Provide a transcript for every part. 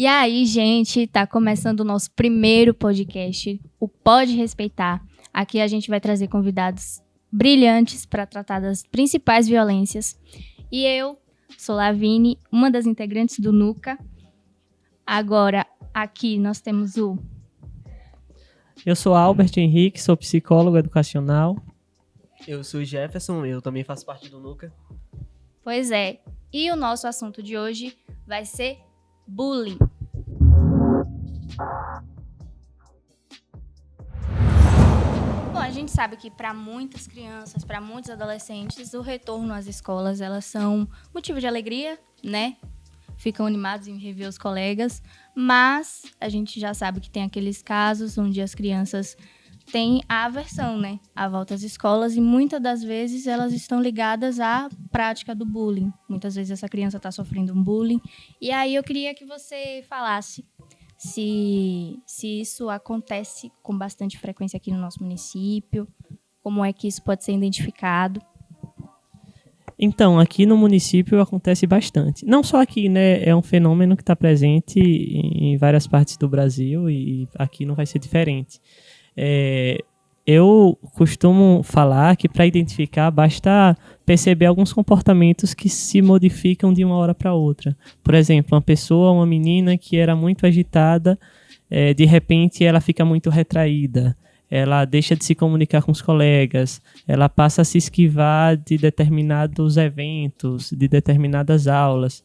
E aí, gente, tá começando o nosso primeiro podcast, o Pode Respeitar. Aqui a gente vai trazer convidados brilhantes para tratar das principais violências. E eu sou Lavine, uma das integrantes do NUCA. Agora, aqui nós temos o... Eu sou Albert Henrique, sou psicólogo educacional. Eu sou Jefferson, eu também faço parte do NUCA. Pois é, e o nosso assunto de hoje vai ser bullying. Bom, a gente sabe que para muitas crianças, para muitos adolescentes, o retorno às escolas, elas são motivo de alegria, né? Ficam animados em rever os colegas, mas a gente já sabe que tem aqueles casos onde as crianças têm a aversão, né? À volta às escolas e muitas das vezes elas estão ligadas à prática do bullying. Muitas vezes essa criança está sofrendo um bullying. E aí eu queria que você falasse se isso acontece com bastante frequência aqui no nosso município, como é que isso pode ser identificado. Então, aqui no município acontece bastante. Não só aqui, né? É um fenômeno que está presente em várias partes do Brasil e aqui não vai ser diferente. Eu costumo falar que para identificar basta perceber alguns comportamentos que se modificam de uma hora para outra. Por exemplo, uma menina que era muito agitada, de repente ela fica muito retraída. Ela deixa de se comunicar com os colegas, ela passa a se esquivar de determinados eventos, de determinadas aulas.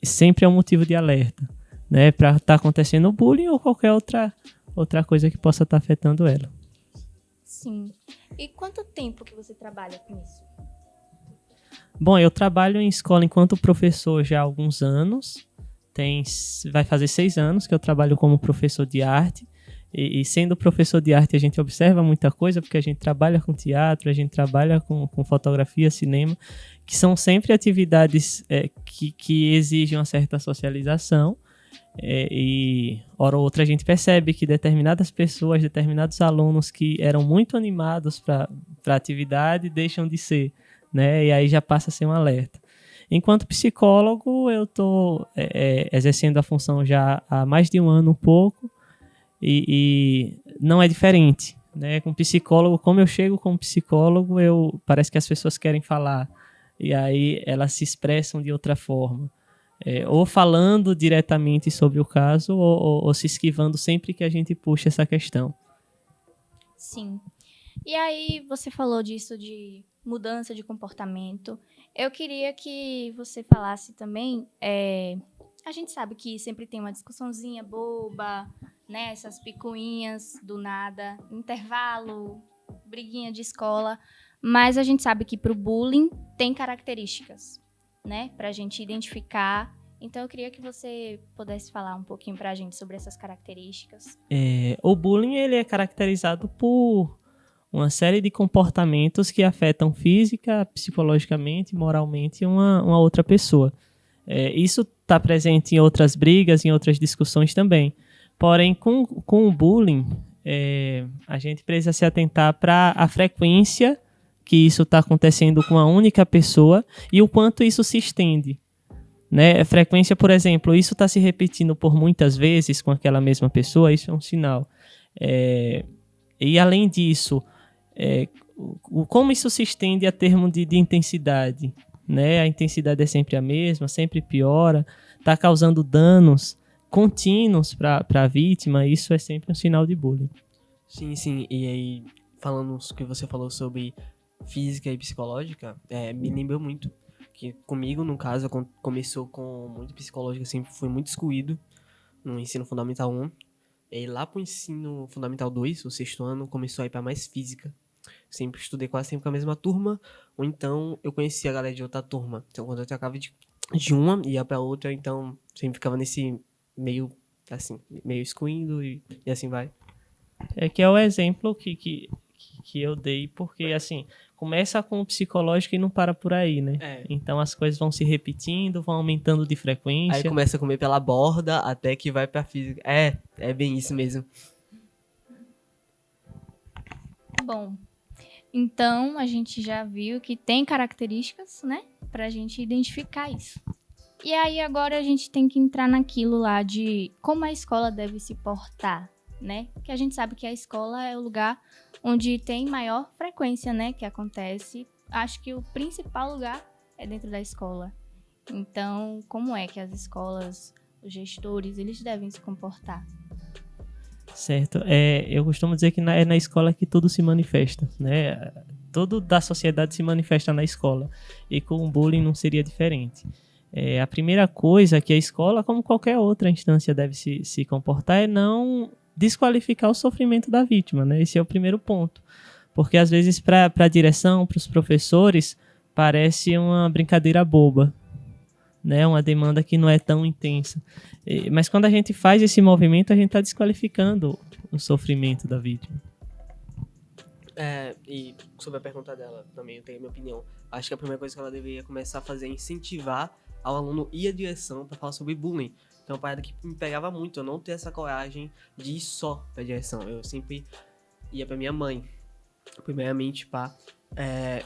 Sempre é um motivo de alerta, né, para estar acontecendo bullying ou qualquer outra coisa que possa estar afetando ela. Sim. E quanto tempo que você trabalha com isso? Bom, eu trabalho em escola enquanto professor já há alguns anos. Vai fazer 6 anos que eu trabalho como professor de arte. E sendo professor de arte, a gente observa muita coisa, porque a gente trabalha com teatro, a gente trabalha com fotografia, cinema, que são sempre atividades que exigem uma certa socialização. E, hora ou outra, a gente percebe que determinadas pessoas, determinados alunos que eram muito animados para a atividade, deixam de ser, né? E aí já passa a ser um alerta. Enquanto psicólogo, eu estou exercendo a função já há mais de um ano, um pouco, e não é diferente, né? Com psicólogo, como eu chego como psicólogo, parece que as pessoas querem falar, e aí elas se expressam de outra forma. Ou falando diretamente sobre o caso, ou se esquivando sempre que a gente puxa essa questão. Sim. E aí, você falou disso de mudança de comportamento. Eu queria que você falasse também, a gente sabe que sempre tem uma discussãozinha boba, né? Essas picuinhas do nada, intervalo, briguinha de escola, mas a gente sabe que para o bullying tem características, né, para a gente identificar. Então, eu queria que você pudesse falar um pouquinho para a gente sobre essas características. O bullying ele é caracterizado por uma série de comportamentos que afetam física, psicologicamente, moralmente uma outra pessoa. Isso está presente em outras brigas, em outras discussões também. Porém, com o bullying, a gente precisa se atentar para a frequência que isso está acontecendo com uma única pessoa e o quanto isso se estende, né? Frequência, por exemplo, isso está se repetindo por muitas vezes com aquela mesma pessoa, isso é um sinal. E além disso, como isso se estende a termo de intensidade, né? A intensidade é sempre a mesma, sempre piora, está causando danos contínuos para a vítima, isso é sempre um sinal de bullying. Sim, e aí, falando o que você falou sobre física e psicológica, me lembrou muito que comigo, no caso, começou com muito psicológico, sempre fui muito excluído no ensino fundamental 1, e lá pro ensino fundamental 2, o 6º ano, começou a ir para mais física. Sempre estudei quase sempre com a mesma turma, ou então eu conhecia a galera de outra turma. Então, quando eu trocava de uma, ia para outra, então sempre ficava nesse meio, assim, meio excluindo e assim vai. Que é o exemplo que eu dei, porque, assim, começa com o psicológico e não para por aí, né? Então as coisas vão se repetindo, vão aumentando de frequência. Aí começa a comer pela borda até que vai pra física. É bem isso mesmo. Bom, então a gente já viu que tem características, né, pra gente identificar isso. E aí agora a gente tem que entrar naquilo lá de como a escola deve se portar, né? Porque a gente sabe que a escola é o lugar onde tem maior frequência, né, que acontece. Acho que o principal lugar é dentro da escola. Então, como é que as escolas, os gestores, eles devem se comportar? Certo. Eu costumo dizer que é na escola que tudo se manifesta, né? Tudo da sociedade se manifesta na escola. E com o bullying não seria diferente. A primeira coisa que a escola, como qualquer outra instância, deve se comportar é não desqualificar o sofrimento da vítima, né? Esse é o primeiro ponto. Porque às vezes para a direção, para os professores, parece uma brincadeira boba, né? Uma demanda que não é tão intensa. Mas quando a gente faz esse movimento, a gente está desqualificando o sofrimento da vítima. E sobre a pergunta dela, também eu tenho a minha opinião. Acho que a primeira coisa que ela deveria começar a fazer é incentivar ao aluno ir à direção para falar sobre bullying. Então é uma parada que me pegava muito, eu não ter essa coragem de ir só pra direção. Eu sempre ia pra minha mãe. Primeiramente,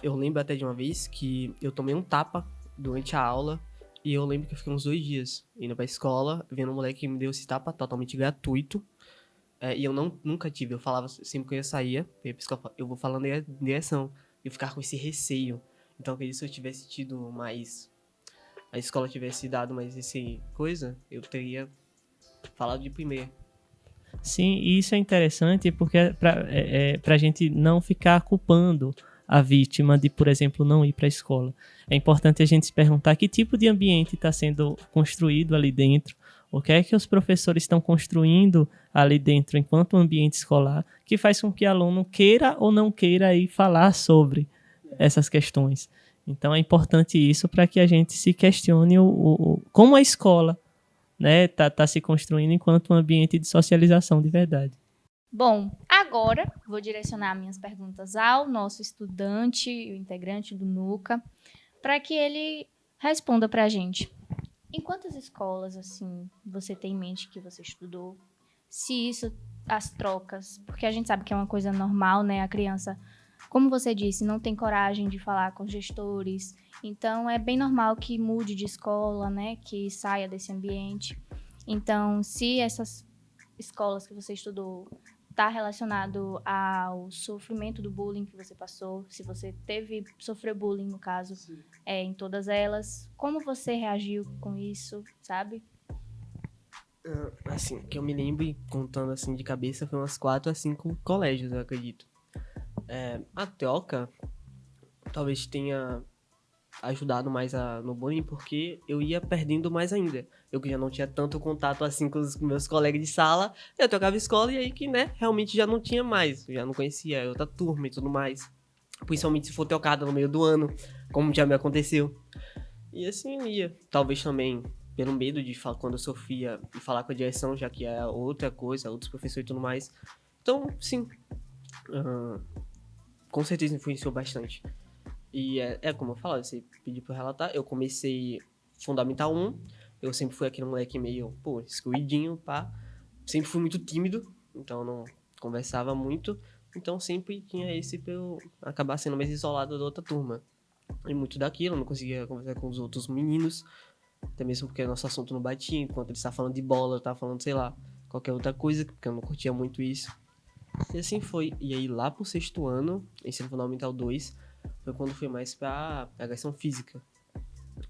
eu lembro até de uma vez que eu tomei um tapa durante a aula. E eu lembro que eu fiquei uns 2 dias indo pra escola, vendo um moleque que me deu esse tapa totalmente gratuito. E eu nunca tive, eu falava sempre que eu saía, eu vou falando em direção. E eu ficava com esse receio. Então, que se eu tivesse tido mais... A escola tivesse dado mais esse coisa, eu teria falado de primeira. Sim, e isso é interessante porque é para a gente não ficar culpando a vítima de, por exemplo, não ir para a escola. É importante a gente se perguntar que tipo de ambiente está sendo construído ali dentro, o que é que os professores estão construindo ali dentro enquanto ambiente escolar, que faz com que o aluno queira ou não queira ir falar sobre essas questões. Então é importante isso para que a gente se questione como a escola, né, tá se construindo enquanto um ambiente de socialização de verdade. Bom, agora vou direcionar minhas perguntas ao nosso estudante, o integrante do NUCA, para que ele responda para a gente. Em quantas escolas, assim, você tem em mente que você estudou? Se isso, as trocas, porque a gente sabe que é uma coisa normal, né? A criança, como você disse, não tem coragem de falar com os gestores. Então, é bem normal que mude de escola, né? Que saia desse ambiente. Então, se essas escolas que você estudou está relacionado ao sofrimento do bullying que você passou, se você sofreu bullying, no caso, em todas elas, como você reagiu com isso, sabe? Assim, que eu me lembro, contando assim de cabeça, foi umas 4 a 5 colégios, eu acredito. A troca talvez tenha ajudado mais no bullying, porque eu ia perdendo mais ainda. Eu que já não tinha tanto contato assim com os meus colegas de sala, eu trocava escola e aí que, né, realmente já não tinha mais. Eu já não conhecia outra turma e tudo mais. Principalmente se for trocada no meio do ano, como já me aconteceu. E assim ia. Talvez também pelo medo de falar quando eu sofria e falar com a direção, já que é outra coisa, outros professores e tudo mais. Então, sim. Com certeza influenciou bastante. E como eu falo, você pediu pra eu relatar, eu comecei Fundamental 1, eu sempre fui aquele moleque meio, excluidinho, pá. Sempre fui muito tímido, então não conversava muito, então sempre tinha esse pra eu acabar sendo mais isolado da outra turma. E muito daquilo, eu não conseguia conversar com os outros meninos, até mesmo porque nosso assunto não batia, enquanto eles estavam falando de bola, eu tava falando, sei lá, qualquer outra coisa, porque eu não curtia muito isso. E assim foi. E aí lá pro 6º ano, ensino fundamental 2, foi quando fui mais pra agressão física.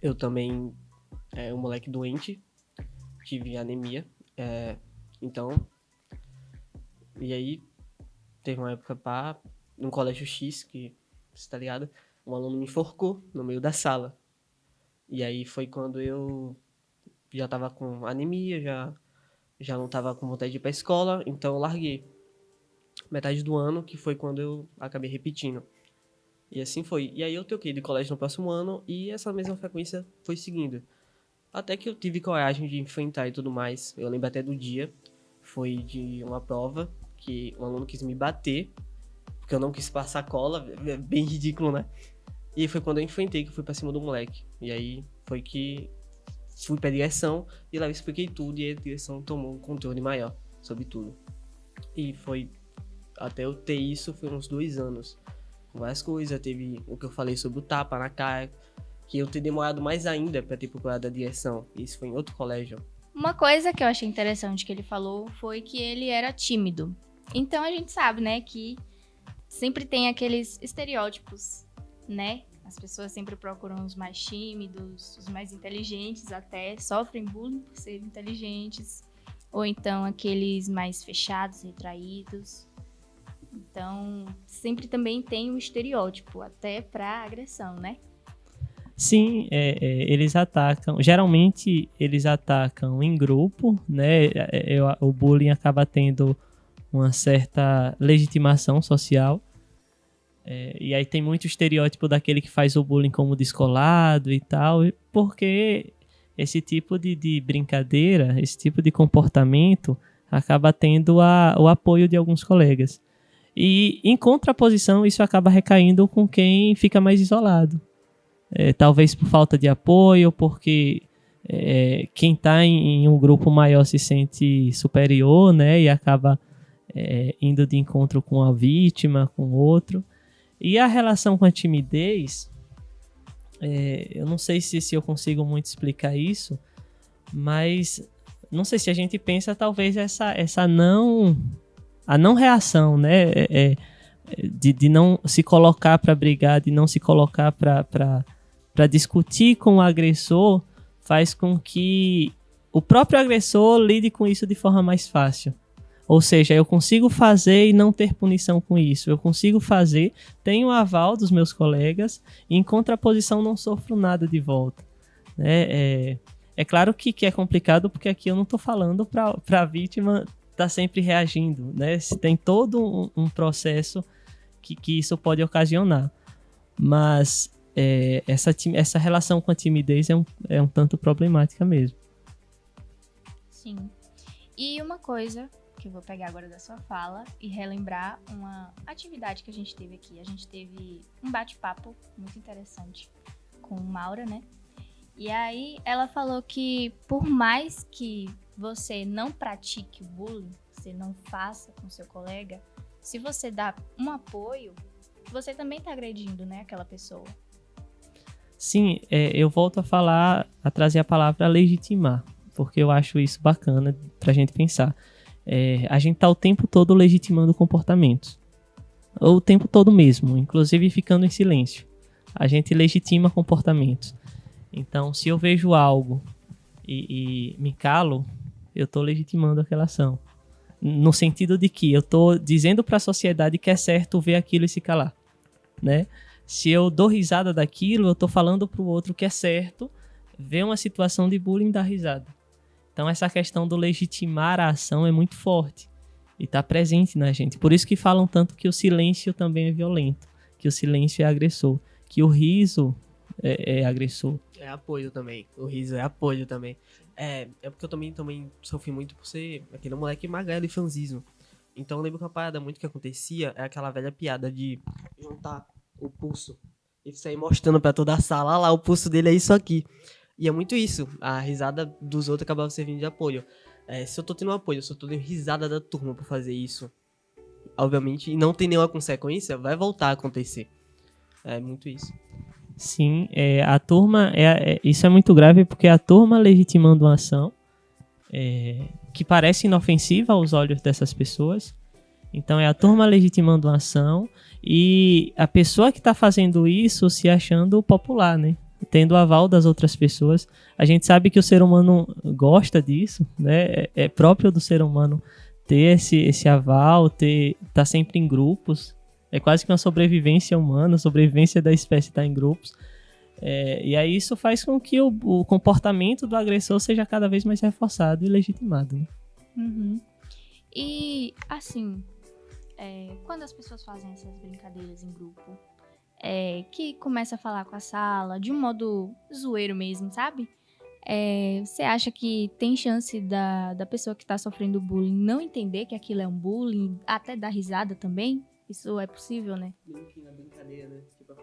Eu também, um moleque doente, tive anemia, então, e aí teve uma época num colégio X, que você tá ligado, um aluno me enforcou no meio da sala. E aí foi quando eu já tava com anemia, já não tava com vontade de ir pra escola, então eu larguei. Metade do ano, que foi quando eu acabei repetindo. E assim foi. E aí eu troquei de colégio no próximo ano e essa mesma frequência foi seguindo. Até que eu tive coragem de enfrentar e tudo mais. Eu lembro até do dia. Foi de uma prova que um aluno quis me bater, porque eu não quis passar cola. É bem ridículo, né? E foi quando eu enfrentei, que eu fui pra cima do moleque. E aí foi que fui pra direção e lá eu expliquei tudo e a direção tomou um controle maior sobre tudo. E foi... Até eu ter isso foi uns 2 anos. Com várias coisas. Teve o que eu falei sobre o tapa na cara, que eu ter demorado mais ainda pra ter procurado a direção. Isso foi em outro colégio. Uma coisa que eu achei interessante que ele falou foi que ele era tímido. Então a gente sabe, né, que sempre tem aqueles estereótipos, né? As pessoas sempre procuram os mais tímidos, os mais inteligentes até, sofrem bullying por serem inteligentes. Ou então aqueles mais fechados, retraídos. Então, sempre também tem um estereótipo, até para agressão, né? Sim, eles atacam. Geralmente eles atacam em grupo, né? O bullying acaba tendo uma certa legitimação social. E aí tem muito estereótipo daquele que faz o bullying como descolado e tal, porque esse tipo de brincadeira, esse tipo de comportamento acaba tendo o apoio de alguns colegas. E em contraposição, isso acaba recaindo com quem fica mais isolado. Talvez por falta de apoio, porque quem está em um grupo maior se sente superior, né? E acaba indo de encontro com a vítima, com o outro. E a relação com a timidez, eu não sei se eu consigo muito explicar isso, mas não sei se a gente pensa talvez a não reação, né? De não se colocar para brigar, de não se colocar para discutir com o agressor, faz com que o próprio agressor lide com isso de forma mais fácil. Ou seja, eu consigo fazer e não ter punição com isso. Eu consigo fazer, tenho o aval dos meus colegas e em contraposição não sofro nada de volta. É claro que é complicado porque aqui eu não estou falando para a vítima estar sempre reagindo, né? Se tem todo um processo que isso pode ocasionar. Mas essa relação com a timidez é um tanto problemática mesmo. Sim. E uma coisa que eu vou pegar agora da sua fala e relembrar uma atividade que a gente teve aqui. A gente teve um bate-papo muito interessante com Maura, né? E aí ela falou que por mais que você não pratique o bullying, você não faça com seu colega, se você dá um apoio, você também tá agredindo, né, aquela pessoa. Sim, eu volto a trazer a palavra legitimar, porque eu acho isso bacana pra gente pensar. A gente tá o tempo todo legitimando comportamentos. O tempo todo mesmo, inclusive ficando em silêncio. A gente legitima comportamentos. Então, se eu vejo algo e me calo, eu tô legitimando aquela ação. No sentido de que eu tô dizendo pra sociedade que é certo ver aquilo e se calar, né? Se eu dou risada daquilo, eu tô falando pro outro que é certo ver uma situação de bullying e dar risada. Então essa questão do legitimar a ação é muito forte e está presente na gente. Por isso que falam tanto que o silêncio também é violento, que o silêncio é agressor, que o riso é agressor. É apoio também, o riso é apoio também. É porque eu também sofri muito por ser aquele moleque magrelo e franzismo. Então eu lembro que uma parada muito que acontecia é aquela velha piada de juntar o pulso e sair mostrando pra toda a sala, lá o pulso dele é isso aqui. E é muito isso, a risada dos outros acabava servindo de apoio. Se eu tô tendo um apoio, se eu tô tendo risada da turma pra fazer isso, obviamente, e não tem nenhuma consequência, vai voltar a acontecer. É muito isso. Sim, a turma, isso é muito grave porque a turma legitimando uma ação que parece inofensiva aos olhos dessas pessoas. Então é a turma legitimando uma ação e a pessoa que tá fazendo isso se achando popular, né? Tendo o aval das outras pessoas. A gente sabe que o ser humano gosta disso, né? É próprio do ser humano ter esse aval, tá sempre em grupos. É quase que uma sobrevivência humana, a sobrevivência da espécie estar em grupos. E aí isso faz com que o comportamento do agressor seja cada vez mais reforçado e legitimado, né? Uhum. E, assim, quando as pessoas fazem essas brincadeiras em grupo, que começa a falar com a sala de um modo zoeiro mesmo, sabe? Você acha que tem chance da pessoa que tá sofrendo bullying não entender que aquilo é um bullying, até dar risada também? Isso é possível, né? Na brincadeira, né? Tipo,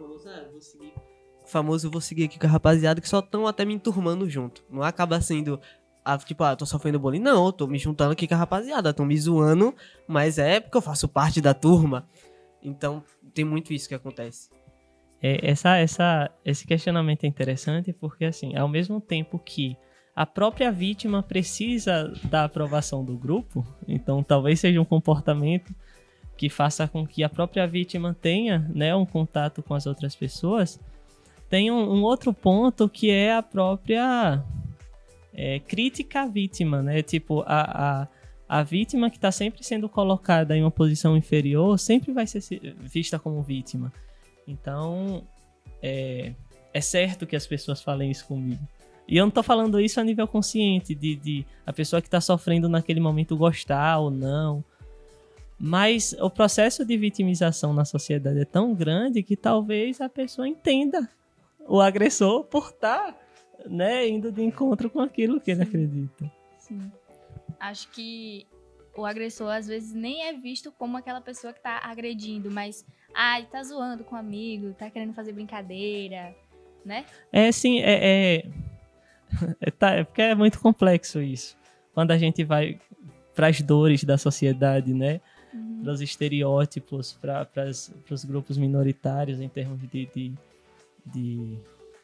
vou seguir aqui com a rapaziada que só estão até me enturmando junto. Não acaba sendo, tô sofrendo bullying. Não, eu tô me juntando aqui com a rapaziada, estão me zoando, mas é porque eu faço parte da turma. Então, tem muito isso que acontece. Esse questionamento é interessante porque, assim, ao mesmo tempo que a própria vítima precisa da aprovação do grupo, então talvez seja um comportamento que faça com que a própria vítima tenha, né, um contato com as outras pessoas, tem um outro ponto que é a própria crítica à vítima, né? Tipo, a vítima que está sempre sendo colocada em uma posição inferior sempre vai ser vista como vítima. Então, é certo que as pessoas falem isso comigo. E eu não tô falando isso a nível consciente, de a pessoa que tá sofrendo naquele momento gostar ou não. Mas o processo de vitimização na sociedade é tão grande que talvez a pessoa entenda o agressor por estar, né, indo de encontro com aquilo que ele acredita. Sim. Acho que o agressor às vezes nem é visto como aquela pessoa que tá agredindo, mas tá zoando com um amigo, tá querendo fazer brincadeira, né? Sim, porque é muito complexo isso. Quando a gente vai para as dores da sociedade, né? Para os estereótipos, para os grupos minoritários em termos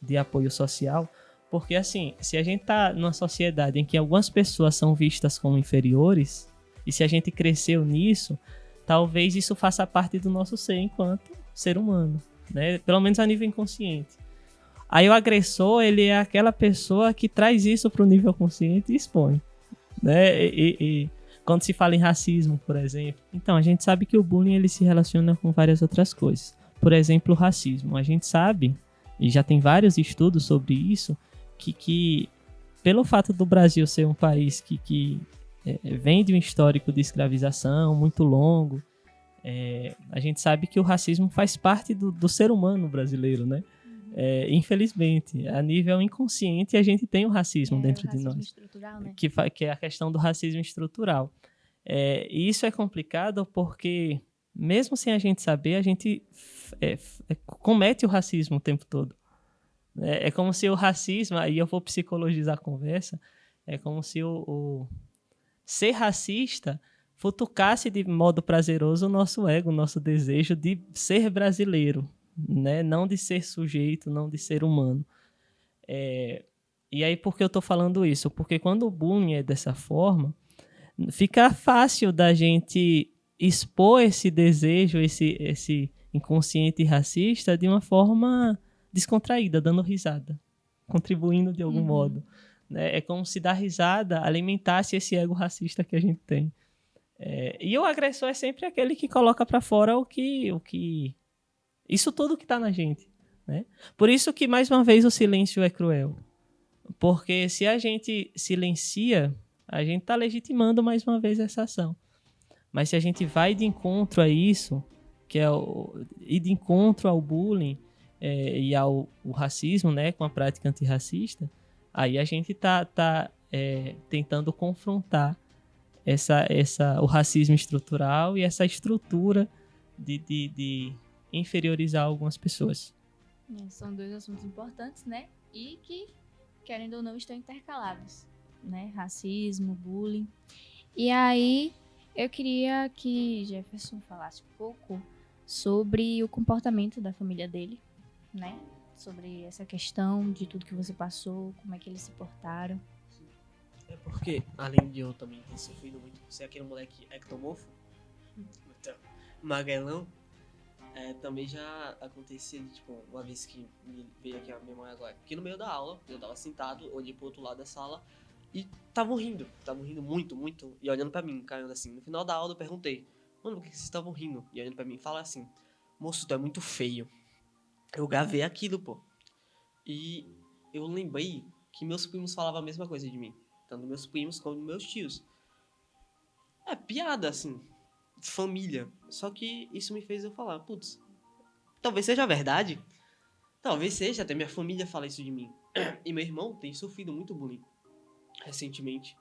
de apoio social. Porque, assim, se a gente tá numa sociedade em que algumas pessoas são vistas como inferiores, e se a gente cresceu nisso, talvez isso faça parte do nosso ser enquanto ser humano, né? Pelo menos a nível inconsciente. Aí o agressor, ele é aquela pessoa que traz isso para o nível consciente e expõe, né? E quando se fala em racismo, por exemplo, então a gente sabe que o bullying ele se relaciona com várias outras coisas. Por exemplo, o racismo. A gente sabe, e já tem vários estudos sobre isso, que pelo fato do Brasil ser um país que vem de um histórico de escravização muito longo, a gente sabe que o racismo faz parte do ser humano brasileiro, né? Infelizmente, a nível inconsciente, a gente tem o racismo dentro de nós. Estrutural, né? Que é a questão do racismo estrutural. E isso é complicado porque, mesmo sem a gente saber, a gente comete o racismo o tempo todo. É como se o racismo, aí eu vou psicologizar a conversa, é como se o ser racista futucasse de modo prazeroso o nosso ego, o nosso desejo de ser brasileiro, né? Não de ser sujeito, não de ser humano. E aí, por que eu estou falando isso? Porque quando o bullying é dessa forma, fica fácil da gente expor esse desejo, esse inconsciente racista de uma forma descontraída, dando risada, contribuindo de algum modo. Né? É como se dar risada alimentasse esse ego racista que a gente tem. E o agressor é sempre aquele que coloca para fora o que isso tudo que está na gente. Né? Por isso que, mais uma vez, o silêncio é cruel. Porque se a gente silencia, a gente está legitimando mais uma vez essa ação. Mas se a gente vai de encontro a isso, que é ir de encontro ao bullying e ao racismo, né, com a prática antirracista, aí a gente está tentando confrontar o racismo estrutural e essa estrutura de inferiorizar algumas pessoas. São dois assuntos importantes, né? E que, querendo ou não, estão intercalados, né? Racismo, bullying. E aí, eu queria que Jefferson falasse um pouco sobre o comportamento da família dele, né? Sobre essa questão de tudo que você passou, como é que eles se portaram. É porque, além de eu também ter sofrido muito por ser aquele moleque ectomorfo, magrelão, também já aconteceu, tipo, uma vez que me veio aqui a memória agora. Porque no meio da aula, eu tava sentado, olhei pro outro lado da sala e estavam rindo muito, muito, e olhando pra mim, caindo assim. No final da aula eu perguntei, mano, por que vocês estavam rindo? E olhando pra mim, fala assim, moço, tu é muito feio. Eu gravei aquilo, pô. E eu lembrei que meus primos falavam a mesma coisa de mim. Tanto meus primos como meus tios. É piada, assim, família. Só que isso me fez eu falar, putz, talvez seja verdade. Talvez seja, até minha família fala isso de mim. E meu irmão tem sofrido muito bullying recentemente.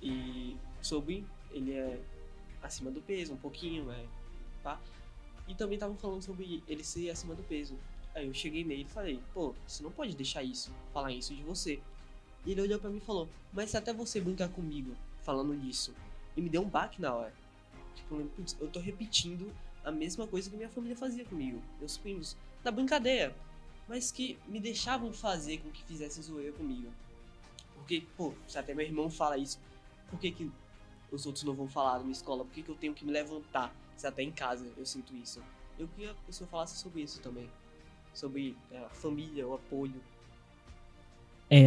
E sobre, ele é acima do peso, um pouquinho, tá? E também estavam falando sobre ele ser acima do peso. Aí eu cheguei nele e falei, pô, você não pode deixar falar isso de você. E ele olhou pra mim e falou, mas se até você brincar comigo falando disso, e me deu um baque na hora. Tipo, putz, eu tô repetindo a mesma coisa que minha família fazia comigo, meus primos, da brincadeira, mas que me deixavam fazer com que fizessem zoeira comigo. Porque, pô, se até meu irmão fala isso, por que os outros não vão falar na minha escola? Por que eu tenho que me levantar? Se até em casa eu sinto isso. Eu queria que o senhor falasse sobre isso também. Sobre a família, o apoio.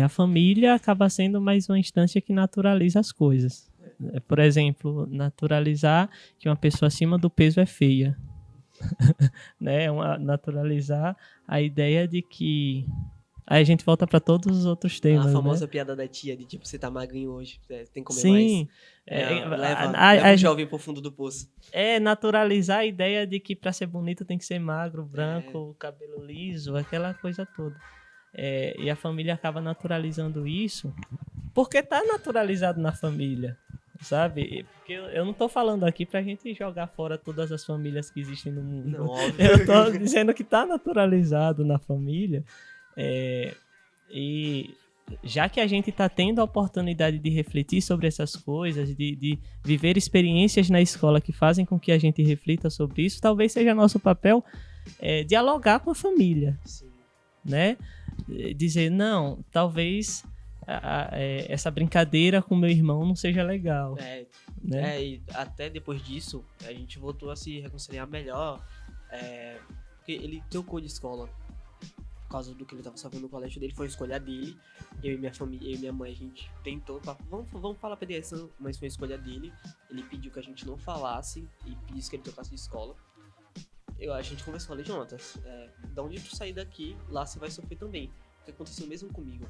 A família acaba sendo mais uma instância que naturaliza as coisas. Por exemplo, naturalizar que uma pessoa acima do peso é feia. Né? Naturalizar a ideia de que... Aí a gente volta para todos os outros temas, A famosa né? piada da tia de tipo, você tá magrinho hoje, tem que comer Sim. mais. Leva o jovem pro fundo do poço. Naturalizar a ideia de que para ser bonito tem que ser magro, branco, cabelo liso, aquela coisa toda. E a família acaba naturalizando isso porque tá naturalizado na família, sabe? Porque eu não tô falando aqui pra gente jogar fora todas as famílias que existem no mundo. Não, óbvio. Eu tô dizendo que tá naturalizado na família. E já que a gente tá tendo a oportunidade de refletir sobre essas coisas, de viver experiências na escola que fazem com que a gente reflita sobre isso, talvez seja nosso papel dialogar com a família. Sim. Né? Dizer, não, talvez essa brincadeira com meu irmão não seja legal. Né? E até depois disso, a gente voltou a se reconciliar melhor, porque ele trocou de escola. Por causa do que ele estava sofrendo no colégio dele, foi a escolha dele. Eu e minha família, eu e minha mãe, a gente tentou, vamos falar pra direção, mas foi a escolha dele. Ele pediu que a gente não falasse e pediu que ele trocasse de escola. A gente conversou, falei, Jonatas, da onde tu sair daqui, lá você vai sofrer também. O que aconteceu mesmo comigo.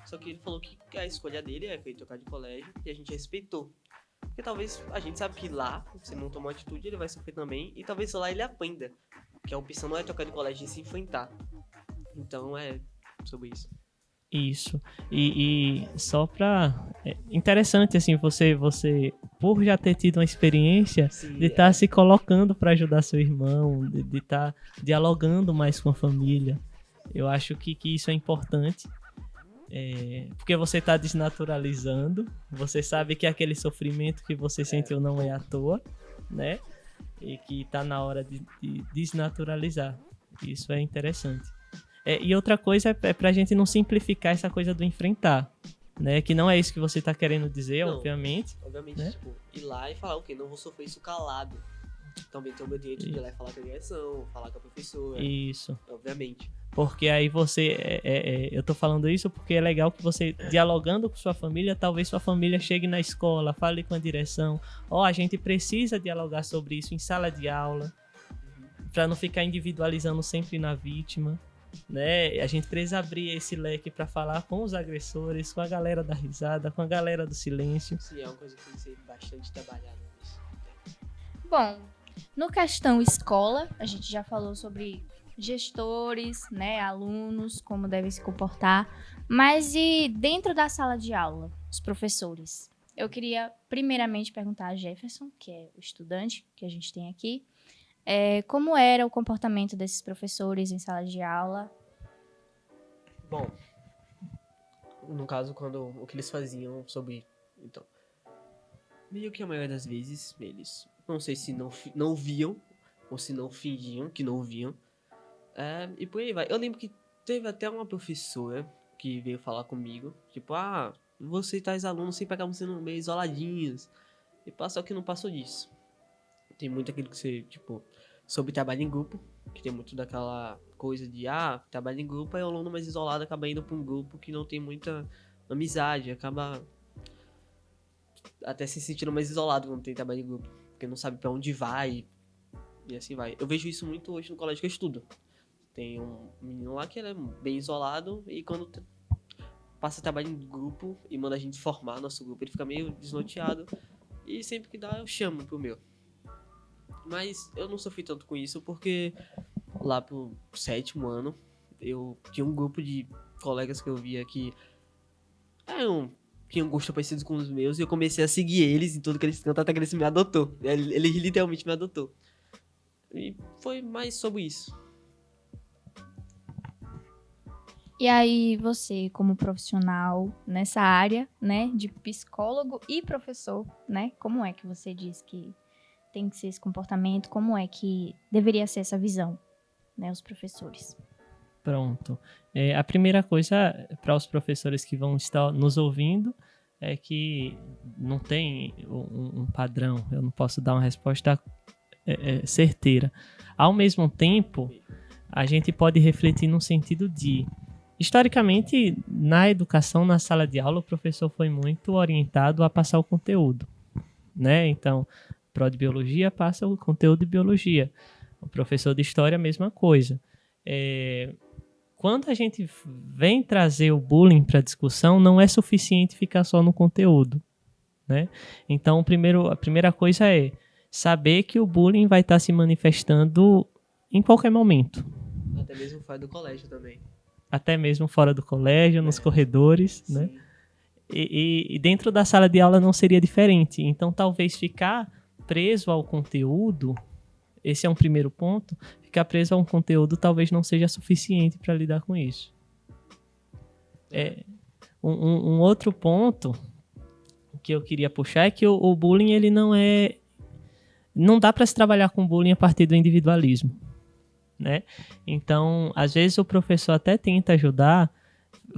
Só que ele falou que a escolha dele é ele trocar de colégio e a gente respeitou. Porque talvez a gente sabe que lá, se não tomar atitude, ele vai sofrer também. E talvez lá ele aprenda que a opção não é trocar de colégio e se enfrentar. Então é sobre isso. Isso. E só pra... interessante, assim, você por já ter tido uma experiência, sim, de estar se colocando para ajudar seu irmão, de estar dialogando mais com a família. Eu acho que isso é importante. Porque você está desnaturalizando, você sabe que aquele sofrimento que você sentiu não é à toa, né? E que está na hora de desnaturalizar. Isso é interessante. E outra coisa é pra gente não simplificar essa coisa do enfrentar, né? Que não é isso que você tá querendo dizer, não, obviamente. Obviamente, né? Tipo, ir lá e falar, ok, não vou sofrer isso calado. Também tem o meu direito de ir lá e falar com a direção, falar com a professora. Isso. Obviamente. Porque aí você... eu tô falando isso porque é legal que você, dialogando com sua família, talvez sua família chegue na escola, fale com a direção. A gente precisa dialogar sobre isso em sala de aula, pra não ficar individualizando sempre na vítima. Né? A gente precisa abrir esse leque para falar com os agressores, com a galera da risada, com a galera do silêncio. Sim, é uma coisa que tem que ser bastante trabalhada nisso. Bom, no questão escola, a gente já falou sobre gestores, né, alunos, como devem se comportar, mas e dentro da sala de aula, os professores? Eu queria primeiramente perguntar a Jefferson, que é o estudante que a gente tem aqui, como era o comportamento desses professores em sala de aula? Bom, no caso, o que eles faziam sobre... Então, meio que a maioria das vezes, eles, não sei se não viam, ou se não fingiam que não viam, e por aí vai. Eu lembro que teve até uma professora que veio falar comigo, tipo, você e tais alunos sempre acabam sendo meio isoladinhos, e passou que não passou disso. Tem muito aquilo que você, tipo, sobre trabalho em grupo, que tem muito daquela coisa de, trabalho em grupo, aí o aluno mais isolado acaba indo pra um grupo que não tem muita amizade, acaba até se sentindo mais isolado quando tem trabalho em grupo, porque não sabe pra onde vai, e assim vai. Eu vejo isso muito hoje no colégio que eu estudo. Tem um menino lá que ele é bem isolado, e quando passa trabalho em grupo e manda a gente formar nosso grupo, ele fica meio desnorteado, e sempre que dá eu chamo pro meu. Mas eu não sofri tanto com isso porque lá pro 7º ano eu tinha um grupo de colegas que eu via que tinham gosto parecido com os meus e eu comecei a seguir eles em tudo que eles cantam até que eles me adotou. Ele literalmente me adotou. E foi mais sobre isso. E aí você, como profissional nessa área, né, de psicólogo e professor, né, como é que você diz que tem que ser esse comportamento? Como é que deveria ser essa visão, né, os professores? Pronto. A primeira coisa para os professores que vão estar nos ouvindo é que não tem um padrão, eu não posso dar uma resposta certeira. Ao mesmo tempo, a gente pode refletir no sentido de, historicamente, na educação, na sala de aula, o professor foi muito orientado a passar o conteúdo, né? Então, pró de biologia passa o conteúdo de biologia. O professor de história, a mesma coisa. Quando a gente vem trazer o bullying para a discussão, não é suficiente ficar só no conteúdo, né? Então, a primeira coisa é saber que o bullying vai estar se manifestando em qualquer momento. Até mesmo fora do colégio também. Até mesmo fora do colégio, nos corredores, Sim. né? E dentro da sala de aula não seria diferente. Então, talvez ficar preso ao conteúdo, esse é um primeiro ponto, ficar preso a um conteúdo talvez não seja suficiente para lidar com isso. Um outro ponto que eu queria puxar é que o bullying, ele não dá para se trabalhar com bullying a partir do individualismo, né? Então, às vezes o professor até tenta ajudar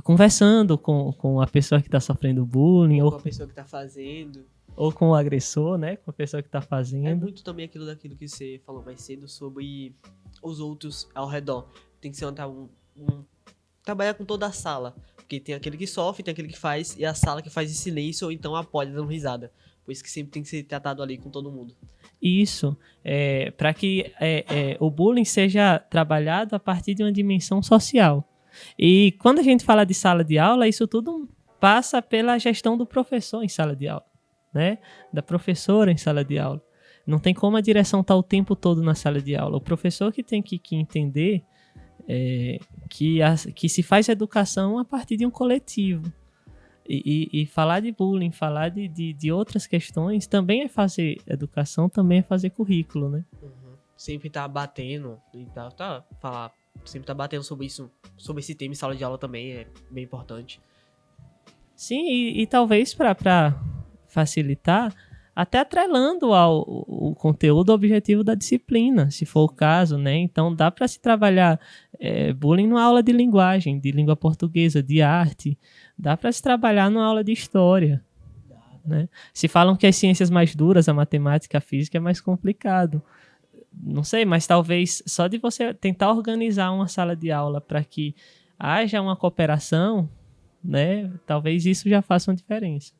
conversando com a pessoa que está sofrendo bullying, Ou ou com a pessoa que tá fazendo. ou com o agressor, né? Com a pessoa que está É fazendo. muito também daquilo que você falou mais cedo sobre os outros ao redor. Tem que ser trabalhar com toda a sala. Porque tem aquele que sofre, tem aquele que faz, e a sala que faz em silêncio ou então apoia dando risada. Por isso que sempre tem que ser tratado ali com todo mundo. Isso, para que o bullying seja trabalhado a partir de uma dimensão social. E quando a gente fala de sala de aula, isso tudo passa pela gestão do professor em sala de aula, né? Da professora em sala de aula. Não tem como a direção estar o tempo todo na sala de aula. O professor que tem que entender que se faz educação a partir de um coletivo. E falar de bullying, falar de outras questões também é fazer educação, também é fazer currículo, né? Sempre tá batendo e sempre tá batendo sobre isso, sobre esse tema em sala de aula também é bem importante. Sim, e talvez para facilitar, até atrelando o conteúdo ao objetivo da disciplina, se for o caso, né? Então dá para se trabalhar bullying numa aula de linguagem, de língua portuguesa, de arte, dá para se trabalhar numa aula de história, né? Se falam que as ciências mais duras, a matemática, a física, é mais complicado. Não sei, mas talvez só de você tentar organizar uma sala de aula para que haja uma cooperação, né? Talvez isso já faça uma diferença.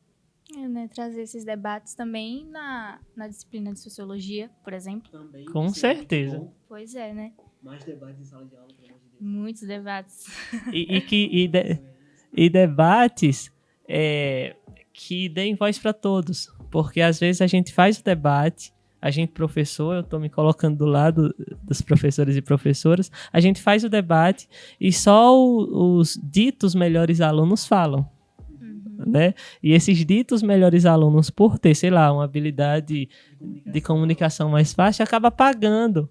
Né, trazer esses debates também na disciplina de sociologia, por exemplo. Também, Com certeza. Pois é, né? Mais debates em sala de aula, pelo amor de Deus. Muitos debates. E debates que deem voz para todos. Porque às vezes a gente faz o debate, a gente professor, eu estou me colocando do lado dos professores e professoras, a gente faz o debate e só os ditos melhores alunos falam. Né? E esses ditos melhores alunos, por ter, sei lá, uma habilidade de comunicação mais fácil, acaba apagando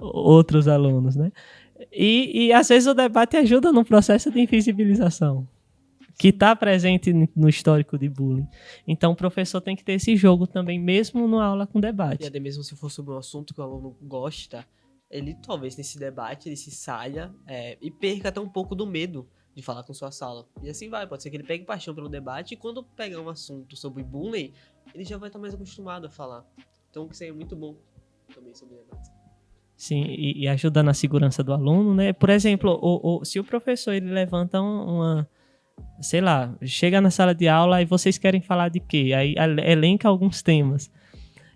outros alunos, né? E às vezes o debate ajuda no processo de invisibilização que está presente no histórico de bullying. Então o professor tem que ter esse jogo também, mesmo numa aula com debate. E até mesmo se for sobre um assunto que o aluno gosta, ele talvez nesse debate ele se saia e perca até um pouco do medo de falar com sua sala. E assim vai, pode ser que ele pegue paixão pelo debate e quando pegar um assunto sobre bullying, ele já vai estar mais acostumado a falar. Então isso aí é muito bom também sobre debate. Sim, e ajuda na segurança do aluno, né? Por exemplo, se o professor ele levanta sei lá, chega na sala de aula e vocês querem falar de quê? Aí elenca alguns temas.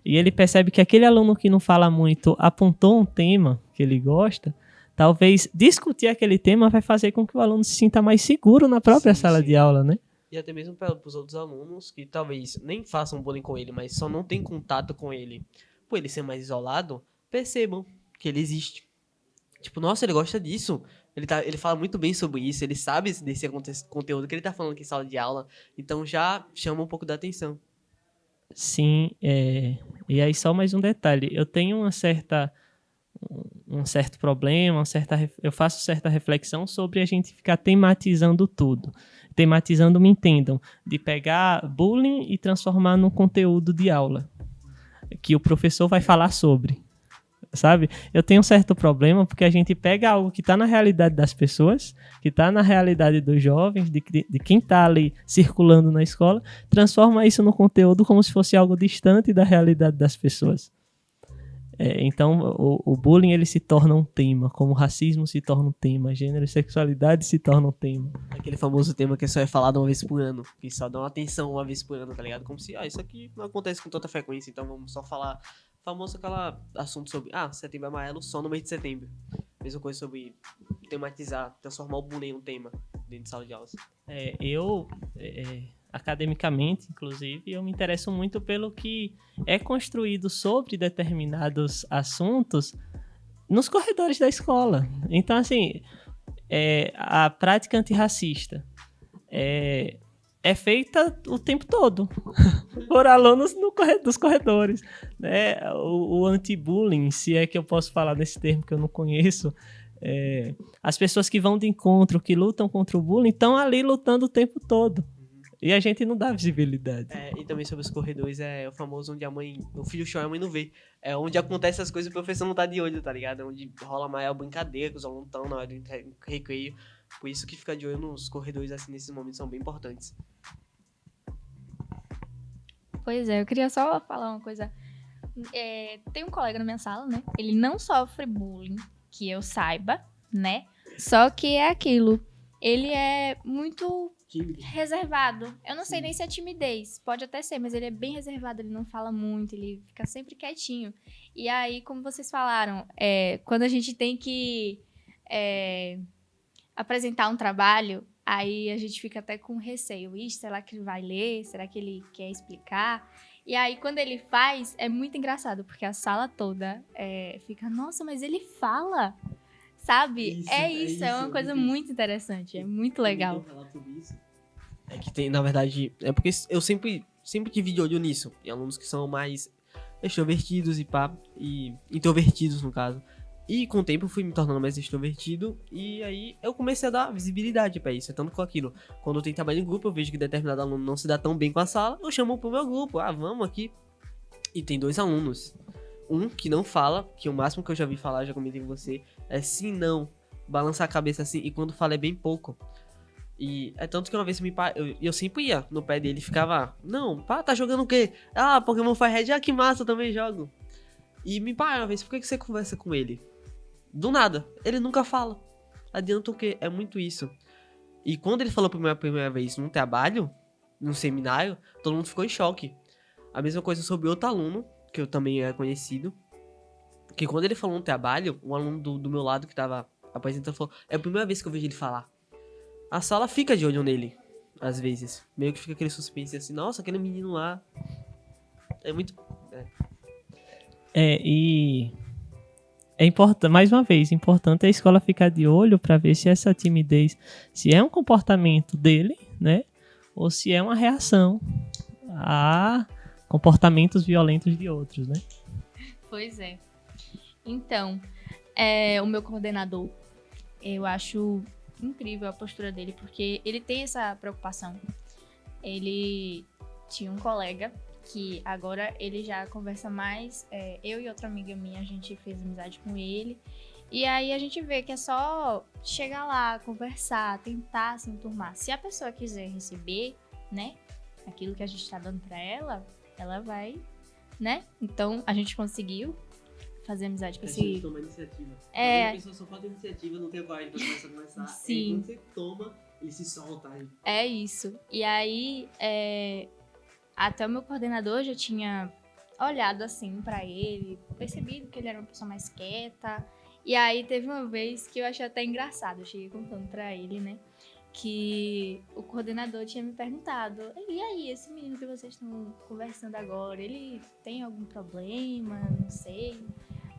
E ele percebe que aquele aluno que não fala muito apontou um tema que ele gosta, talvez discutir aquele tema vai fazer com que o aluno se sinta mais seguro na própria sala de aula, né? E até mesmo para os outros alunos que talvez nem façam bullying com ele, mas só não tem contato com ele, por ele ser mais isolado, percebam que ele existe. Tipo, nossa, ele gosta disso. Ele fala muito bem sobre isso, ele sabe desse conteúdo que ele tá falando aqui em sala de aula, então já chama um pouco da atenção. Sim, e aí só mais um detalhe, eu tenho um certo problema, eu faço certa reflexão sobre a gente ficar tematizando tudo. Tematizando, me entendam, de pegar bullying e transformar num conteúdo de aula. que o professor vai falar sobre, sabe? Eu tenho um certo problema porque a gente pega algo que está na realidade das pessoas, que está na realidade dos jovens, de quem está ali circulando na escola, transforma isso no conteúdo como se fosse algo distante da realidade das pessoas. Então, o bullying ele se torna um tema, como o racismo se torna um tema, gênero e sexualidade se torna um tema. Aquele famoso tema que só é falado uma vez por ano, que só dá uma atenção uma vez por ano, tá ligado? Como se, isso aqui não acontece com tanta frequência, então vamos só falar. Famoso aquele assunto sobre, Setembro Amarelo só no mês de setembro. Mesma coisa sobre tematizar, transformar o bullying em um tema dentro de sala de aulas. Academicamente, inclusive, eu me interesso muito pelo que é construído sobre determinados assuntos nos corredores da escola. Então, assim, a prática antirracista é feita o tempo todo por alunos dos corredores, né? O anti-bullying, se é que eu posso falar desse termo que eu não conheço, as pessoas que vão de encontro, que lutam contra o bullying, estão ali lutando o tempo todo. E a gente não dá visibilidade. E também sobre os corredores, o famoso onde o filho chora e a mãe não vê. É onde acontece as coisas e o professor não tá de olho, tá ligado? É onde rola a maior brincadeira que os alunos estão na hora do recreio. Por isso que ficar de olho nos corredores, assim, nesses momentos são bem importantes. Pois é, eu queria só falar uma coisa. Tem um colega na minha sala, né? Ele não sofre bullying, que eu saiba, né? Só que é aquilo. Ele é muito reservado. Eu não sei nem se é timidez. Pode até ser, mas ele é bem reservado. Ele não fala muito, ele fica sempre quietinho. E aí, como vocês falaram, quando a gente tem que apresentar um trabalho, aí a gente fica até com receio. Será que ele vai ler? Será que ele quer explicar? E aí, quando ele faz, é muito engraçado, porque a sala toda fica, nossa, mas ele fala, sabe? Isso, é uma coisa muito interessante, é muito legal. É que tem, na verdade, é porque eu sempre tive de olho nisso, em alunos que são mais extrovertidos e introvertidos, no caso. E com o tempo eu fui me tornando mais extrovertido e aí eu comecei a dar visibilidade pra isso. Tanto com aquilo, quando eu tenho trabalho em grupo, eu vejo que determinado aluno não se dá tão bem com a sala, eu chamo pro meu grupo, vamos aqui. E tem 2 alunos. Um que não fala, que o máximo que eu já vi falar, já comentei com você, é sim, não, balançar a cabeça assim, e quando fala é bem pouco. E é tanto que uma vez eu sempre ia no pé dele e ficava, não, tá jogando o quê? Pokémon Fire Red, que massa, eu também jogo. E me uma vez, por que você conversa com ele? Do nada, ele nunca fala. Adianta o quê? É muito isso. E quando ele falou pela primeira vez num trabalho, num seminário, todo mundo ficou em choque. A mesma coisa sobre outro aluno, que eu também era conhecido, que quando ele falou no trabalho, um aluno do meu lado que tava apresentando falou, é a primeira vez que eu vejo ele falar. A sala fica de olho nele, às vezes. Meio que fica aquele suspense assim, nossa, aquele menino lá. É muito... E é importante, mais uma vez, importante a escola ficar de olho para ver se essa timidez, se é um comportamento dele, né? Ou se é uma reação a comportamentos violentos de outros, né? Pois é. Então, o meu coordenador, eu acho incrível a postura dele, porque ele tem essa preocupação. Ele tinha um colega que agora ele já conversa mais. Eu e outra amiga minha, a gente fez amizade com ele. E aí a gente vê que é só chegar lá, conversar, tentar se enturmar. Se a pessoa quiser receber, né, aquilo que a gente tá dando pra ela, ela vai, né? Então a gente conseguiu fazer amizade com esse... A gente toma iniciativa. A pessoa só pode iniciativa, não tem coragem pra começar. Sim. Quando você toma, ele se solta. É isso. E aí, até o meu coordenador já tinha olhado assim pra ele, percebido que ele era uma pessoa mais quieta. E aí teve uma vez que eu achei até engraçado, eu cheguei contando pra ele, né, que o coordenador tinha me perguntado, e aí, esse menino que vocês estão conversando agora, ele tem algum problema, não sei.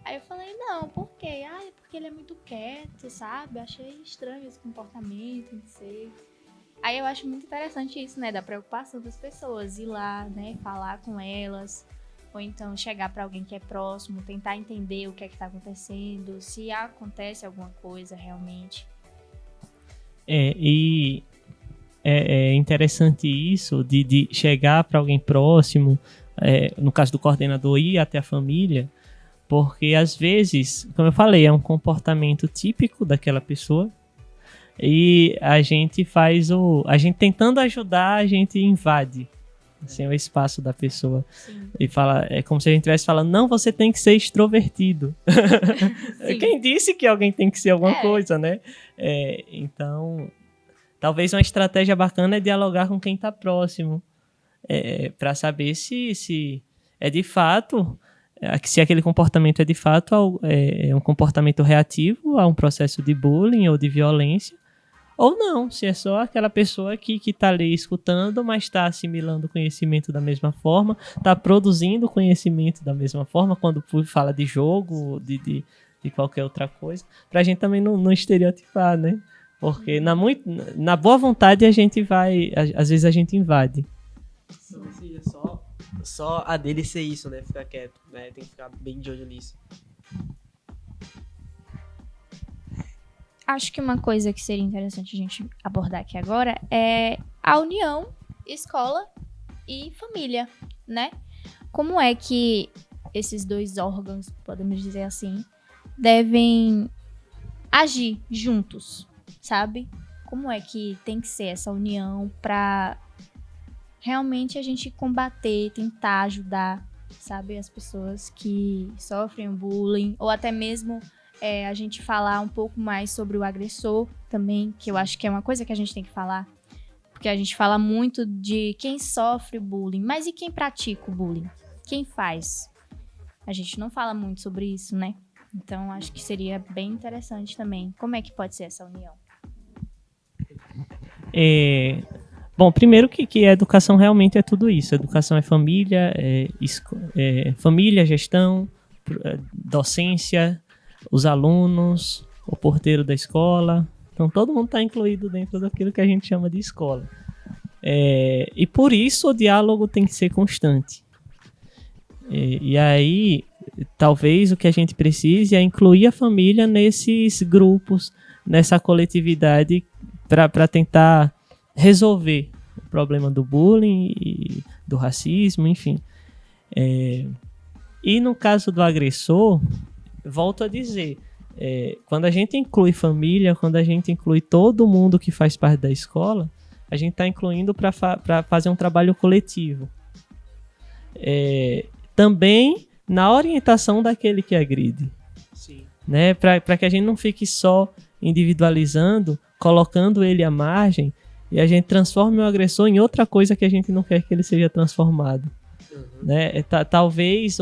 Aí eu falei, não, por quê? É porque ele é muito quieto, sabe? Achei estranho esse comportamento, não sei. Aí eu acho muito interessante isso, né, da preocupação das pessoas, ir lá, né, falar com elas, ou então chegar para alguém que é próximo, tentar entender o que é que tá acontecendo, se acontece alguma coisa realmente. E é interessante isso de chegar para alguém próximo, no caso do coordenador, ir até a família, porque às vezes, como eu falei, é um comportamento típico daquela pessoa e a gente tentando ajudar, a gente invade assim, o espaço da pessoa. Sim. E fala, é como se a gente estivesse falando, não, você tem que ser extrovertido. Quem disse que alguém tem que ser alguma coisa, né? Então, talvez uma estratégia bacana é dialogar com quem está próximo, para saber se é de fato, se aquele comportamento é de fato um comportamento reativo a um processo de bullying ou de violência, ou não, se é só aquela pessoa que está ali escutando, mas está assimilando conhecimento da mesma forma, está produzindo conhecimento da mesma forma, quando fala de jogo, de qualquer outra coisa, para a gente também não estereotipar, né? Porque na boa vontade a gente vai, às vezes a gente invade. Só a dele ser isso, né? Ficar quieto, né? Tem que ficar bem de olho nisso. Acho que uma coisa que seria interessante a gente abordar aqui agora é a união escola e família, né? Como é que esses dois órgãos, podemos dizer assim, devem agir juntos, sabe? Como é que tem que ser essa união para realmente a gente combater, tentar ajudar, sabe, as pessoas que sofrem o bullying, ou até mesmo a gente falar um pouco mais sobre o agressor também, que eu acho que é uma coisa que a gente tem que falar, porque a gente fala muito de quem sofre bullying, mas e quem pratica o bullying? Quem faz? A gente não fala muito sobre isso, né? Então, acho que seria bem interessante também. Como é que pode ser essa união? Bom, primeiro que a educação realmente é tudo isso. A educação é família, família, gestão, docência, os alunos, o porteiro da escola. Então, todo mundo está incluído dentro daquilo que a gente chama de escola. E por isso o diálogo tem que ser constante. E aí, talvez o que a gente precise é incluir a família nesses grupos, nessa coletividade, para tentar resolver o problema do bullying e do racismo, enfim. E no caso do agressor, volto a dizer, quando a gente inclui família, quando a gente inclui todo mundo que faz parte da escola, a gente está incluindo para fazer um trabalho coletivo. Também na orientação daquele que agride. Sim. Né? Para que a gente não fique só individualizando, colocando ele à margem, e a gente transforme o agressor em outra coisa que a gente não quer que ele seja transformado. Uhum. Né? Talvez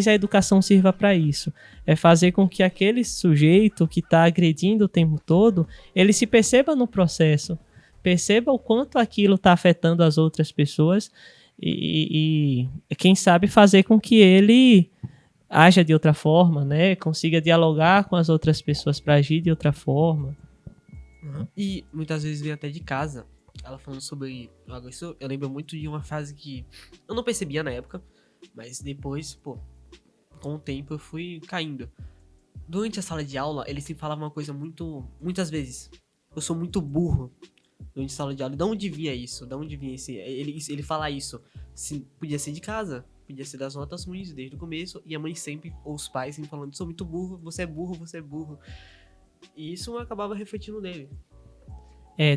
a educação sirva para isso. É fazer com que aquele sujeito que está agredindo o tempo todo, ele se perceba no processo, perceba o quanto aquilo está afetando as outras pessoas e quem sabe fazer com que ele haja de outra forma, né? Consiga dialogar com as outras pessoas para agir de outra forma. Uhum. E muitas vezes vem até de casa, ela falando sobre o agressor. Eu lembro muito de uma frase que eu não percebia na época, mas depois, com o tempo eu fui caindo. Durante a sala de aula, ele sempre falava uma coisa muitas vezes: eu sou muito burro. Durante a sala de aula, de onde vinha isso? De onde vinha ele falar isso? Podia ser de casa, podia ser das notas ruins desde o começo, e a mãe sempre, ou os pais sempre falando: sou muito burro, você é burro, você é burro. E isso acabava refletindo nele.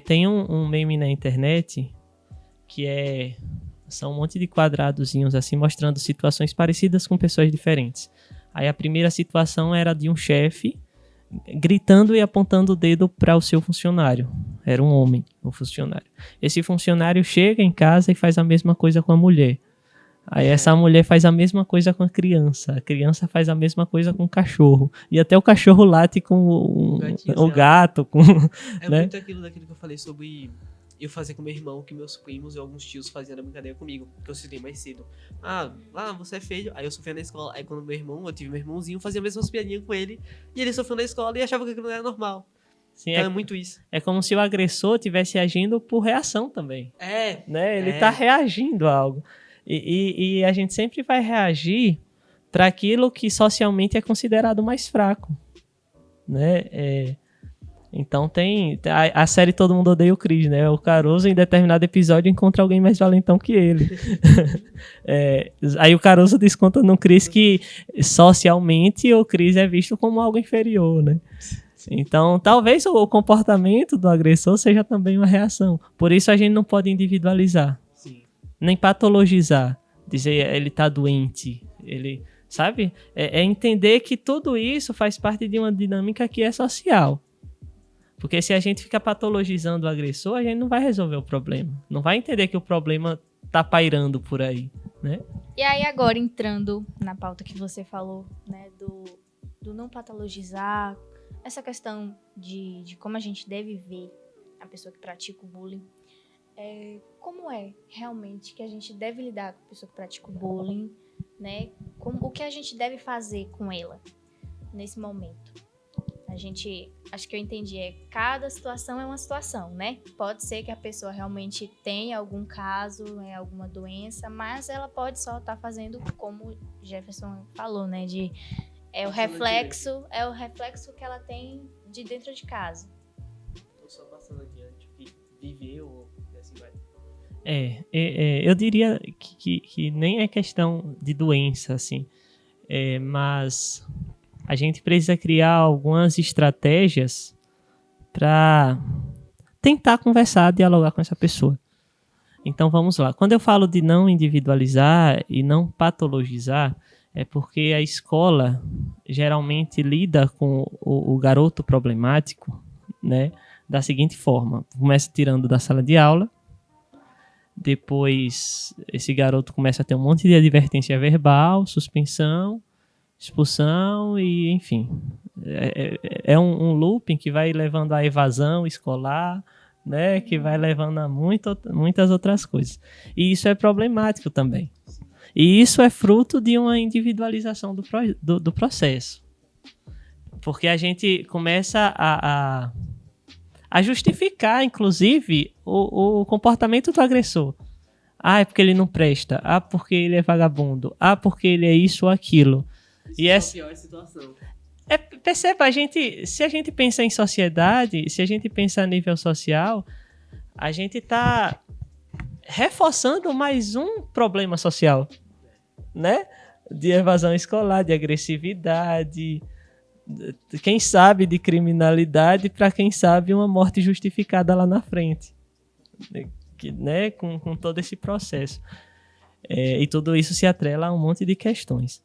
Tem um meme na internet que são um monte de quadradozinhos assim, mostrando situações parecidas com pessoas diferentes. Aí a primeira situação era de um chefe gritando e apontando o dedo para o seu funcionário. Era um homem, o funcionário. Esse funcionário chega em casa e faz a mesma coisa com a mulher. Aí essa mulher faz a mesma coisa com a criança faz a mesma coisa com o cachorro. E até o cachorro late com o gato. Né? Muito daquilo que eu falei sobre eu fazer com meu irmão, que meus primos e alguns tios faziam na brincadeira comigo, que eu citei mais cedo. Você é feio. Aí eu sofria na escola. Aí quando eu tive meu irmãozinho, fazia a mesma piadinha com ele, e ele sofreu na escola e achava que aquilo não era normal. Sim, então é muito isso. É como se o agressor estivesse agindo por reação também. Né? Ele está reagindo a algo. E a gente sempre vai reagir para aquilo que socialmente é considerado mais fraco. Né? Então tem a série Todo Mundo Odeia o Chris, né? O Caruso, em determinado episódio, encontra alguém mais valentão que ele. Aí o Caruso desconta no Chris que socialmente o Chris é visto como algo inferior, né? Então, talvez o comportamento do agressor seja também uma reação. Por isso a gente não pode individualizar. Sim. Nem patologizar. Dizer ele tá doente. Ele, sabe? É entender que tudo isso faz parte de uma dinâmica que é social. Porque se a gente fica patologizando o agressor, a gente não vai resolver o problema. Não vai entender que o problema tá pairando por aí, né? E aí agora, entrando na pauta que você falou, né, do não patologizar, essa questão de como a gente deve ver a pessoa que pratica o bullying, como é realmente que a gente deve lidar com a pessoa que pratica o bullying, né? O que a gente deve fazer com ela nesse momento? Acho que eu entendi, cada situação é uma situação, né? Pode ser que a pessoa realmente tenha algum caso, alguma doença, mas ela pode só estar fazendo, como o Jefferson falou, né? É o reflexo que ela tem de dentro de casa. Tô só passando adiante o que viveu, assim vai. Eu diria que nem é questão de doença, assim, mas a gente precisa criar algumas estratégias para tentar conversar, dialogar com essa pessoa. Então vamos lá. Quando eu falo de não individualizar e não patologizar, é porque a escola geralmente lida com o garoto problemático, né, da seguinte forma: começa tirando da sala de aula, depois esse garoto começa a ter um monte de advertência verbal, suspensão, expulsão e, enfim, é um looping que vai levando à evasão escolar, né, que vai levando a muitas outras coisas. E isso é problemático também. E isso é fruto de uma individualização do processo. Porque a gente começa a justificar, inclusive, o comportamento do agressor. É porque ele não presta. Porque ele é vagabundo. Porque ele é isso ou aquilo. E essa é a pior situação. Perceba, se a gente pensa em sociedade, se a gente pensa a nível social, a gente está reforçando mais um problema social, né? De evasão escolar, de agressividade, quem sabe de criminalidade, para quem sabe uma morte justificada lá na frente, né? Com todo esse processo. E tudo isso se atrela a um monte de questões.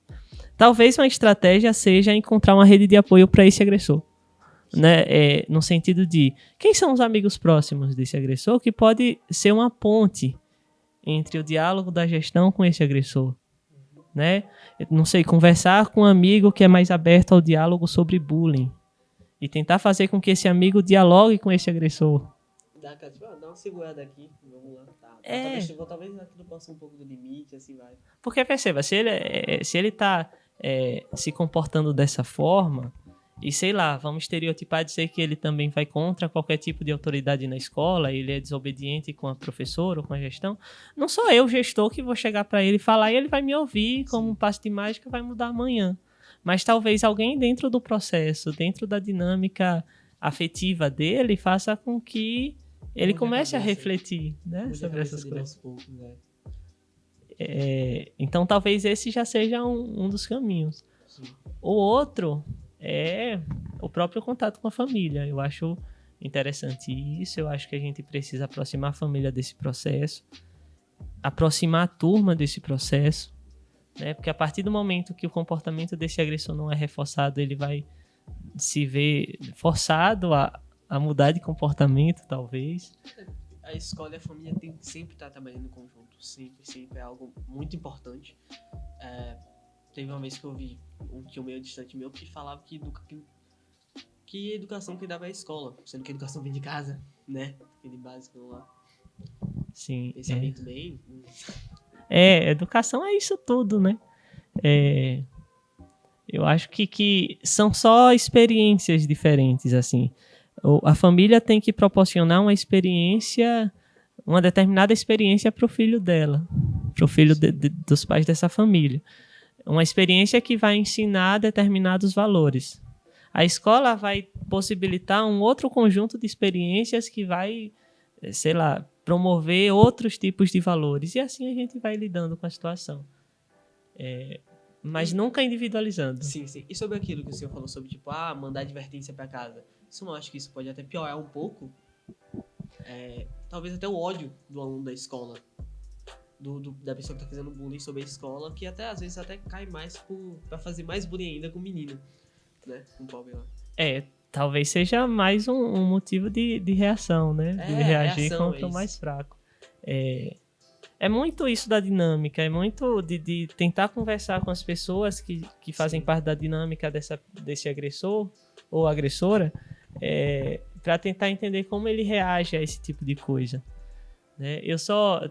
Talvez uma estratégia seja encontrar uma rede de apoio para esse agressor, né? No sentido de quem são os amigos próximos desse agressor, que pode ser uma ponte entre o diálogo da gestão com esse agressor, né? Não sei, conversar com um amigo que é mais aberto ao diálogo sobre bullying e tentar fazer com que esse amigo dialogue com esse agressor. Dá uma segurada aqui, vamos lá. Talvez aquilo passe um pouco do limite, assim vai. Porque perceba, se ele tá se comportando dessa forma, e sei lá, vamos estereotipar e dizer que ele também vai contra qualquer tipo de autoridade na escola, ele é desobediente com a professora ou com a gestão, não sou eu, gestor, que vou chegar para ele e falar e ele vai me ouvir como um passe de mágica, vai mudar amanhã. Mas talvez alguém dentro do processo, dentro da dinâmica afetiva dele, faça com que ele comece a refletir, né, sobre essas coisas. Poucos, né? Então talvez esse já seja um dos caminhos. Sim. O outro é o próprio contato com a família. Eu acho interessante isso, eu acho que a gente precisa aproximar a família desse processo, aproximar a turma desse processo, né? Porque a partir do momento que o comportamento desse agressor não é reforçado, ele vai se ver forçado a mudar de comportamento, talvez. A escola e a família tem que sempre estar trabalhando em conjunto. Sempre é algo muito importante. Teve uma vez que eu vi um tio meio distante meu que falava que educação que dava é a escola, sendo que a educação vem de casa, né? Aquele básico lá. Sim. Pensamento bem... Educação é isso tudo, né? Eu acho que são só experiências diferentes, assim. A família tem que proporcionar uma determinada experiência para o filho dela, para o filho dos pais dessa família. Uma experiência que vai ensinar determinados valores. A escola vai possibilitar um outro conjunto de experiências que vai, sei lá, promover outros tipos de valores. E assim a gente vai lidando com a situação. Mas nunca individualizando. Sim, sim. E sobre aquilo que o senhor falou sobre, tipo, mandar advertência pra casa. Isso não acho que isso pode até piorar um pouco. Talvez até o ódio do aluno da escola. Da pessoa que tá fazendo bullying sobre a escola, que até às vezes até cai mais pra fazer mais bullying ainda com o menino, né? Com o pobre lá. Talvez seja mais um motivo de reação, né? De reagir reação, contra o mais fraco. É muito isso da dinâmica, é muito de tentar conversar com as pessoas que fazem parte da dinâmica desse agressor ou agressora, para tentar entender como ele reage a esse tipo de coisa. Né?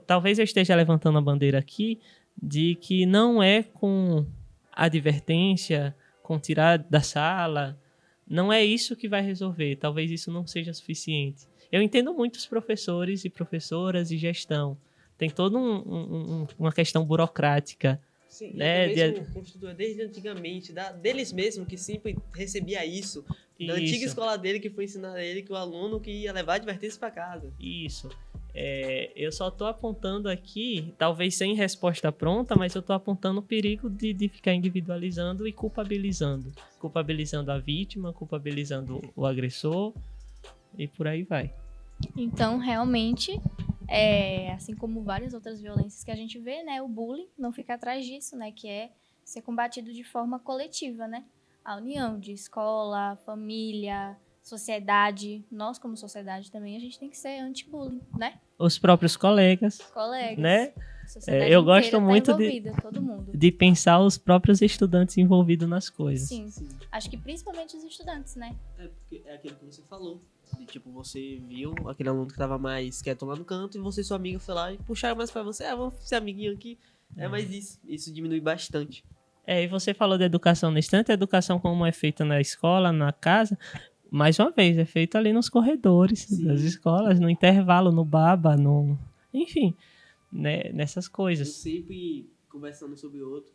Talvez eu esteja levantando a bandeira aqui de que não é com advertência, com tirar da sala, não é isso que vai resolver. Talvez isso não seja suficiente. Eu entendo muito os professores e professoras e gestão. Tem toda uma questão burocrática. Sim, né? Desde antigamente, deles mesmos que sempre recebia isso. Da antiga escola dele, que foi ensinar a ele que o aluno que ia levar advertência para casa. Isso. Eu só estou apontando aqui, talvez sem resposta pronta, mas eu estou apontando o perigo de ficar individualizando e culpabilizando. Culpabilizando a vítima, culpabilizando o agressor e por aí vai. Então, realmente, assim como várias outras violências que a gente vê, né, o bullying não fica atrás disso, né, que é ser combatido de forma coletiva, né? A união de escola, família, sociedade. Nós, como sociedade também, a gente tem que ser anti-bullying, né? Os próprios colegas. Né? Eu gosto muito todo mundo. de pensar os próprios estudantes envolvidos nas coisas. Sim. Acho que principalmente os estudantes, né? Porque é aquilo que você falou. Tipo, você viu aquele aluno que tava mais quieto lá no canto e você e sua amiga foi lá e puxaram mais pra você. Vamos ser amiguinho aqui. Mas isso diminui bastante. E você falou de educação nesse tanto, a educação como é feita na escola, na casa, mais uma vez, é feito ali nos corredores das escolas, no intervalo, no baba, enfim, né, nessas coisas. Sempre conversando sobre o outro.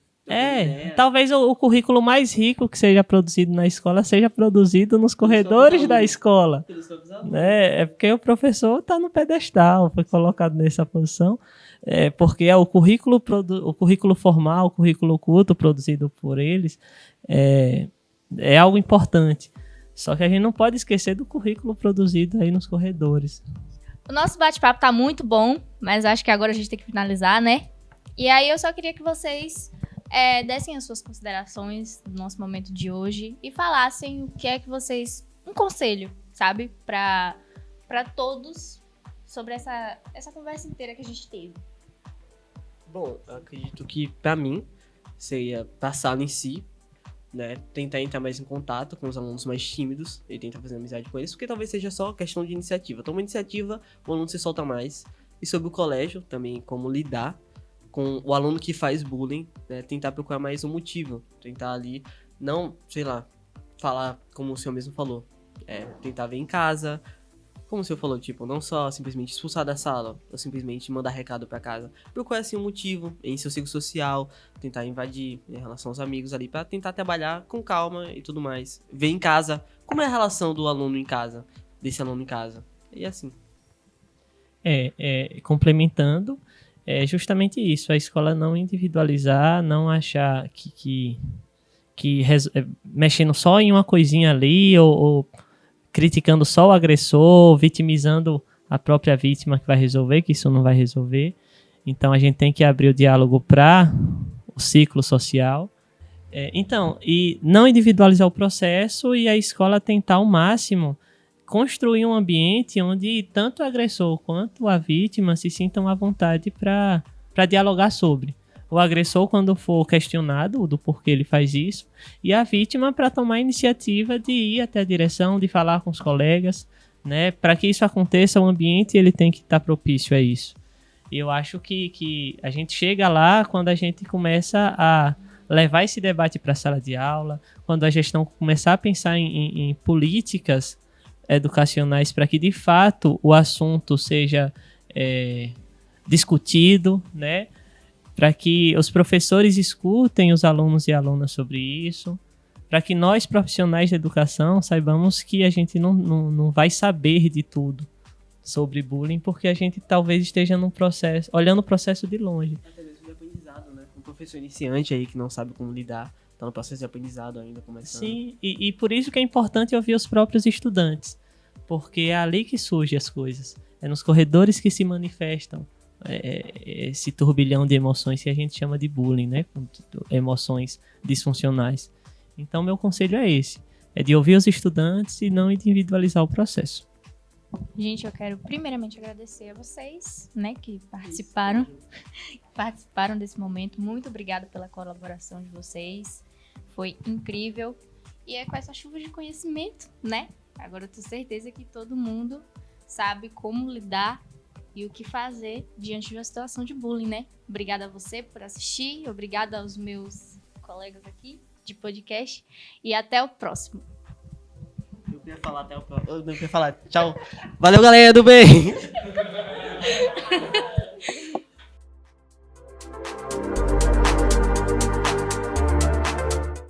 Talvez o currículo mais rico que seja produzido na escola seja produzido nos corredores da escola. Né? É porque o professor está no pedestal, foi colocado nessa posição. Porque o currículo formal, o currículo oculto produzido por eles é algo importante. Só que a gente não pode esquecer do currículo produzido aí nos corredores. O nosso bate-papo tá muito bom, mas acho que agora a gente tem que finalizar, né? E aí eu só queria que vocês dessem as suas considerações do nosso momento de hoje e falassem o que é que vocês... Um conselho, sabe? Pra todos sobre essa conversa inteira que a gente teve. Bom, eu acredito que pra mim seria pra sala em si, né? Tentar entrar mais em contato com os alunos mais tímidos e tentar fazer amizade com eles, porque talvez seja só questão de iniciativa. Toma iniciativa, o aluno se solta mais. E sobre o colégio também, como lidar com o aluno que faz bullying, né? Tentar procurar mais um motivo. Tentar ali, não, sei lá, falar como o senhor mesmo falou. Tentar ver em casa, como o senhor falou, tipo, não só simplesmente expulsar da sala, ou simplesmente mandar recado pra casa. Procurar, assim, um motivo em seu ciclo social, tentar invadir em relação aos amigos ali, pra tentar trabalhar com calma e tudo mais. Ver em casa, como é a relação do aluno em casa, desse aluno em casa. E assim. Complementando, é justamente isso, a escola não individualizar, não achar que mexendo só em uma coisinha ali, ou criticando só o agressor, vitimizando a própria vítima que vai resolver, que isso não vai resolver. Então a gente tem que abrir o diálogo para o ciclo social. E não individualizar o processo e a escola tentar ao máximo construir um ambiente onde tanto o agressor quanto a vítima se sintam à vontade para dialogar sobre. O agressor, quando for questionado do porquê ele faz isso, e a vítima para tomar a iniciativa de ir até a direção, de falar com os colegas, né? Para que isso aconteça, o ambiente ele tem que estar propício a isso. E eu acho que a gente chega lá quando a gente começa a levar esse debate para a sala de aula, quando a gestão começar a pensar em políticas educacionais para que, de fato, o assunto seja discutido, né? Para que os professores escutem os alunos e alunas sobre isso, para que nós, profissionais da educação, saibamos que a gente não vai saber de tudo sobre bullying, porque a gente talvez esteja num processo, olhando o processo de longe. Até mesmo de aprendizado, né? Um professor iniciante aí que não sabe como lidar, tá no processo de aprendizado ainda, começando. Sim, e por isso que é importante ouvir os próprios estudantes, porque é ali que surgem as coisas. É nos corredores que se manifestam esse turbilhão de emoções que a gente chama de bullying, né? Emoções disfuncionais. Então, meu conselho é esse. É de ouvir os estudantes e não individualizar o processo. Gente, eu quero primeiramente agradecer a vocês, né, que participaram desse momento. Muito obrigada pela colaboração de vocês. Foi incrível. E é com essa chuva de conhecimento, né? Agora eu tenho certeza que todo mundo sabe como lidar e o que fazer diante de uma situação de bullying, né? Obrigada a você por assistir, obrigada aos meus colegas aqui de podcast e até o próximo. Eu queria falar até o próximo. Eu não queria falar. Tchau. Valeu, galera do bem!